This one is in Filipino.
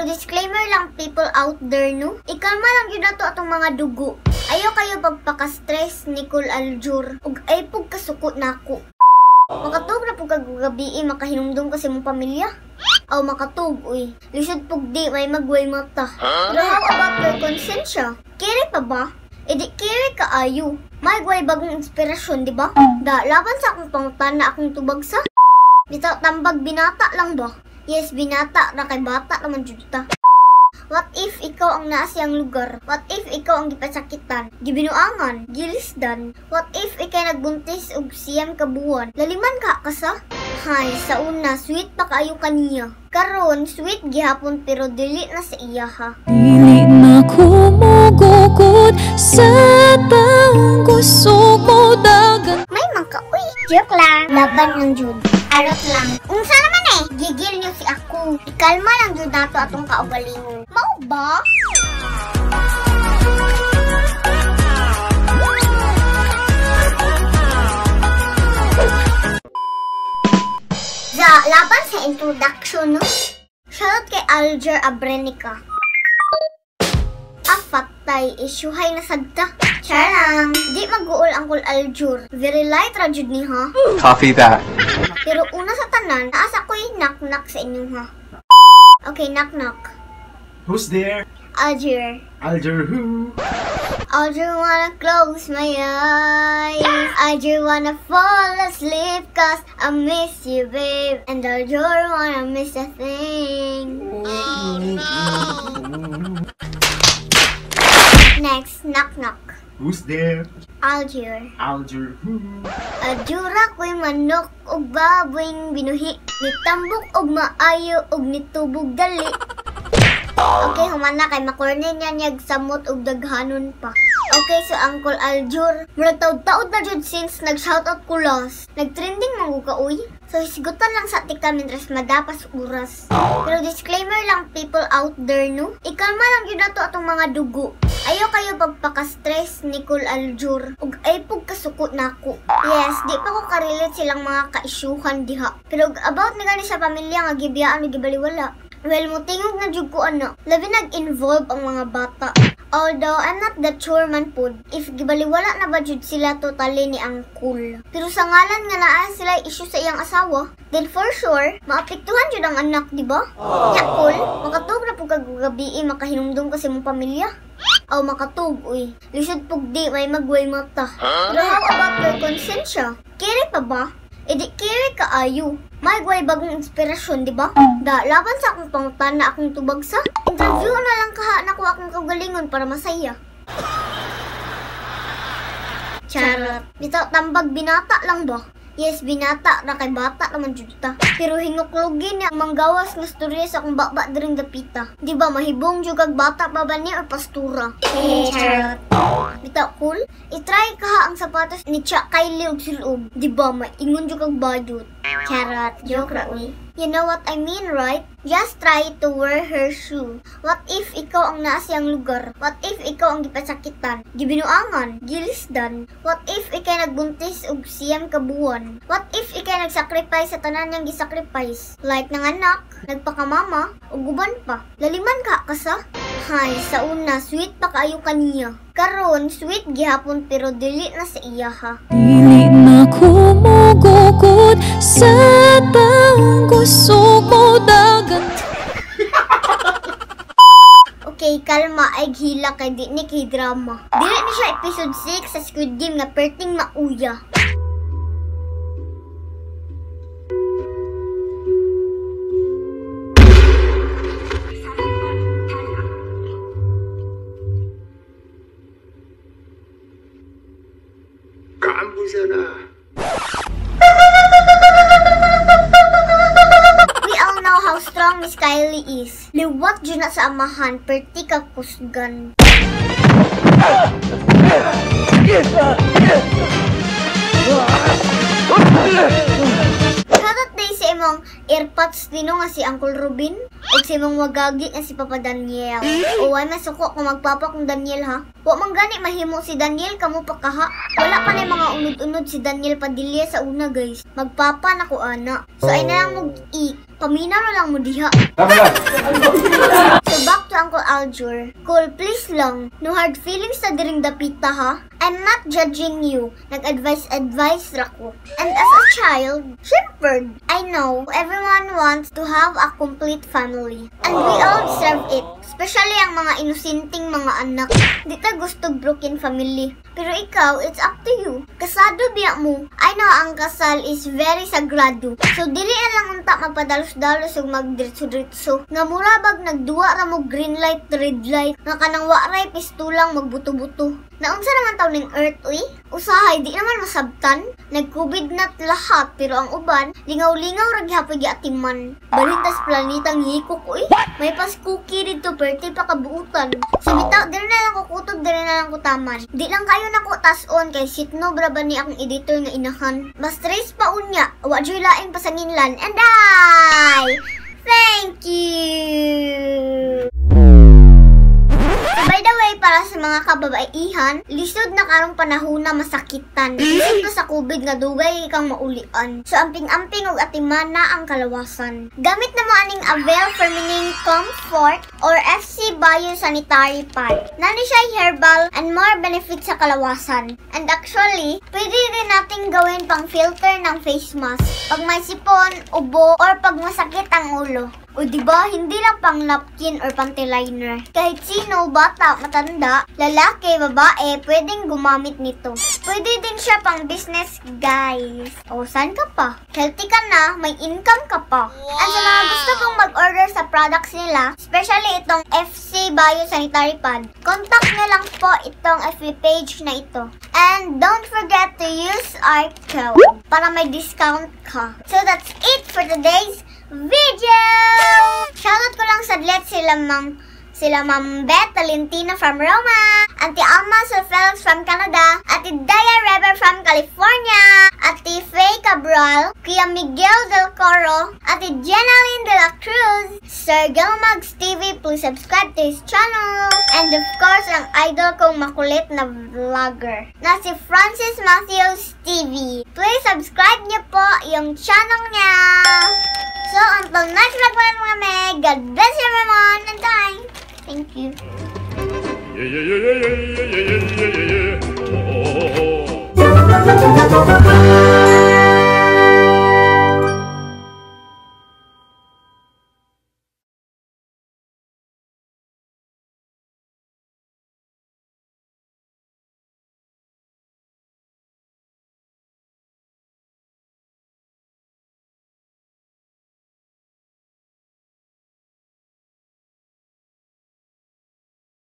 disclaimer lang people out there, no? Ikalma lang yun na to atong mga dugo. Ayaw kayo pagpaka-stress ni Kul Aljur. Ug ay pug kasukot na ako. Makatug na pug kagabi makahinumdum kasi mong pamilya. Aw makatug, uy. Lisod pug di may magway mata. Pero how about your konsensya? Kiri pa ba? Di kiri ka ayo. May gway bagong inspirasyon, di ba? Da, laban sa akong pangutan na akong tubag sa. Bitaw tambag binata lang ba? Yes, binata na kay bata naman jud ta. What if ikaw ang naa siyang lugar? What if ikaw ang gipasakitan, gibinuangan, gilisdan? What if ikay nagbuntis og siyam ka buwan? Laliman ka kasa? Hay, sa una, sweet pa kaayo kaniya. Karon, sweet gihapon pero dili na sa iya ha. Dili na kumugugod sa taong gusto mo dagan. May mangka, uy, joke lang. Laban ng jud. Arot lang. Unsa naman eh, gigil niyo si ako. Ikalma lang jud nato atong kaugalingon. Mao ba? Laban sa introduction, no? Shoutout kay Alger Abrenica. Patay, isyuhay na sagta. Charang, di mag-uol ang Kul Aljur. Very light ra jud ni ha. Copy that. Pero una sa tanan, naasa ko'y knock-knock sa inyo ha. Okay, knock-knock. Who's there? Alger. Alger who? Alger wanna close my eyes. Alger wanna fall asleep cause I miss you, babe. And Alger wanna miss a thing. Next, knock-knock. Who's there? Alger. Alger who? Aljura ko'y manok og baboyng binuhi. Nitambok og maayo og nitubog dali. Okay, humana kay makorne niya niyag samot og daghanon pa. Okay, so Uncle Aljur, murag taud-taud na jud since nag-shoutout ko last. Nag-trending man ka uy. So hisigutan lang sa tika mintras madapas oras. Pero disclaimer lang people out there, no? Ikalma lang yun na to atong mga dugo. Ayaw kayo pagpaka-stress ni Kul Aljur. Ug ay pug kasukot na ako. Yes, di pa ko karelate silang mga ka-isyuhan diha. Pero about ni gani sa pamilya nga gibiyaan o gibaliwala. Well, mutingog na jud ko ana. Labi nag-involve ang mga bata. Although I'm not that sure man pod if gibaliwala na ba jud sila totally ni ang Kul. Pero sa ngalan nga naa sila issue sa iyang asawa, then for sure maapektuhan jud ang anak, di ba? Ya Kul, makatug na pug kagabi makahinumdum kasi mong pamilya. Aw makatug, uy. Lisod pug di may magway mata. Pero how about your konsensya? Kiri pa ba? Di kiri ka ayo. May gway bagong inspirasyon, di ba? Da, laban sa akong pangutan na akong tubag sa. Interview na lang kaha na ko akong kagalingon para masaya. Charot. Bitaw tambag binata lang ba? Yes, binata na kay bata naman jud ta. Pero hinguklugin niya manggawas nga storya sa akong baba diring dapita. Di ba mahibong jud kag bata pa ba niya or pastura? Charot. Bitaw Kul, i-try ka ang sapatos ni Cha Kylie og silog. Di ba maingon jud kag badut? Charot, joke ra uy. You know what I mean, right? Just try to wear her shoe. What if ikaw ang naa siyang lugar? What if ikaw ang gipasakitan, gibinuangan, gilisdan? What if ikay nagbuntis og siyam ka buwan? What if ikay nagsacrifice sa tanan niyang gisacrifice? Like nanganak, nagpakamama, o guban pa. Laliman ka kasa? Hay, sa una, sweet pa kaayo kaniya. Karon, sweet gihapon pero dili na sa iya ha. Dili na kumugugod sa taong gusto mo dagan. Okay, kalma ay hila kay di ni kay drama. Dili na siya episode 6 sa Squid Game nga perting mauya. We all know how strong Miss Kylie is. Liwat dyan na sa amahan, perti ka kusgan. Shoutout day sa imong earpods dino nga si Uncle Rubin o si imong wagagi nga si Papa Daniel. O ay masuko kung magpapa kong Daniel ha. Wa man gani mahimo si Daniel kamo pa kaha. Wala pa na mga unod-unod si Daniel Padilla sa una guys. Magpapa na ko ana. So ay na lang mo paminaw na lang mo diha. nostalgia. Cool, please lang. No hard feelings sa diring dapita ha. I'm not judging you. Nag-advise ra ko. And as a child, syempre, I know everyone wants to have a complete family. And we all deserve it. Especially ang mga inusinting mga anak. Di ta gusto broken family. Pero ikaw, it's up to you. Kasado biya mo. I know ang kasal is very sagrado. So dili na lang unta magpadalos-dalos ug magdiretso-diretso. Nga murabag nagduwa ra mo green light, red light. Nga kanang waray pistulang magbuto-buto. Naunsa naman taon ng earth, uy? Usahay, di naman masabtan. Nag-COVID na lahat, pero ang uban, lingaw-lingaw ra gihapon giatiman. Balintas planetang hikok, uy. May pas cookie dito, perti pa kabuutan. Sibitaw, diri na lang ko kutob, diri na lang ko taman. Di lang kayo na ko tas-on, kay sitno braba ni akong editor nga inahan. Mas stress pa unya, wadyoy laing pasanginlan. And thank you! By the way, para sa mga kababaihan, lisod na karong panahon na masakitan. Lisod na sa COVID nga dugay kang maulian. So amping-amping og atimana ang kalawasan. Gamit na mo aning Avail Feminine Comfort or FC Bio Sanitary Pad. Nani siya herbal and more benefits sa kalawasan. And actually, pwede rin nating gawin pang filter ng face mask pag may sipon, ubo, or pag masakit ang ulo. O diba, hindi lang pang napkin or panty liner. Kahit sino, bata, matanda, lalaki, babae, pwedeng gumamit nito. Pwede din siya pang business, guys. O, saan ka pa? Healthy ka na, may income ka pa. At sa mga gusto kong mag-order sa products nila, especially itong FC Bio Sanitary Pad, contact nyo lang po itong FB page na ito. And don't forget to use our code para may discount ka. So that's it for today's video! Shoutout ko lang sadlit sila Ma'am Beth Talentino from Roma, Auntie Alma Felix from Canada, Ate Daya Reber from California, Ate Faye Cabral, Kuya Miguel Del Coro, Ate Jenaline De La Cruz, Sir Gilmags TV, please subscribe to his channel, and of course, ang idol kong makulit na vlogger na si Francis Matthews TV. Please subscribe niyo po yung channel niya. So, until next vlog mga meg, God bless everyone and time. Thank you. Oh.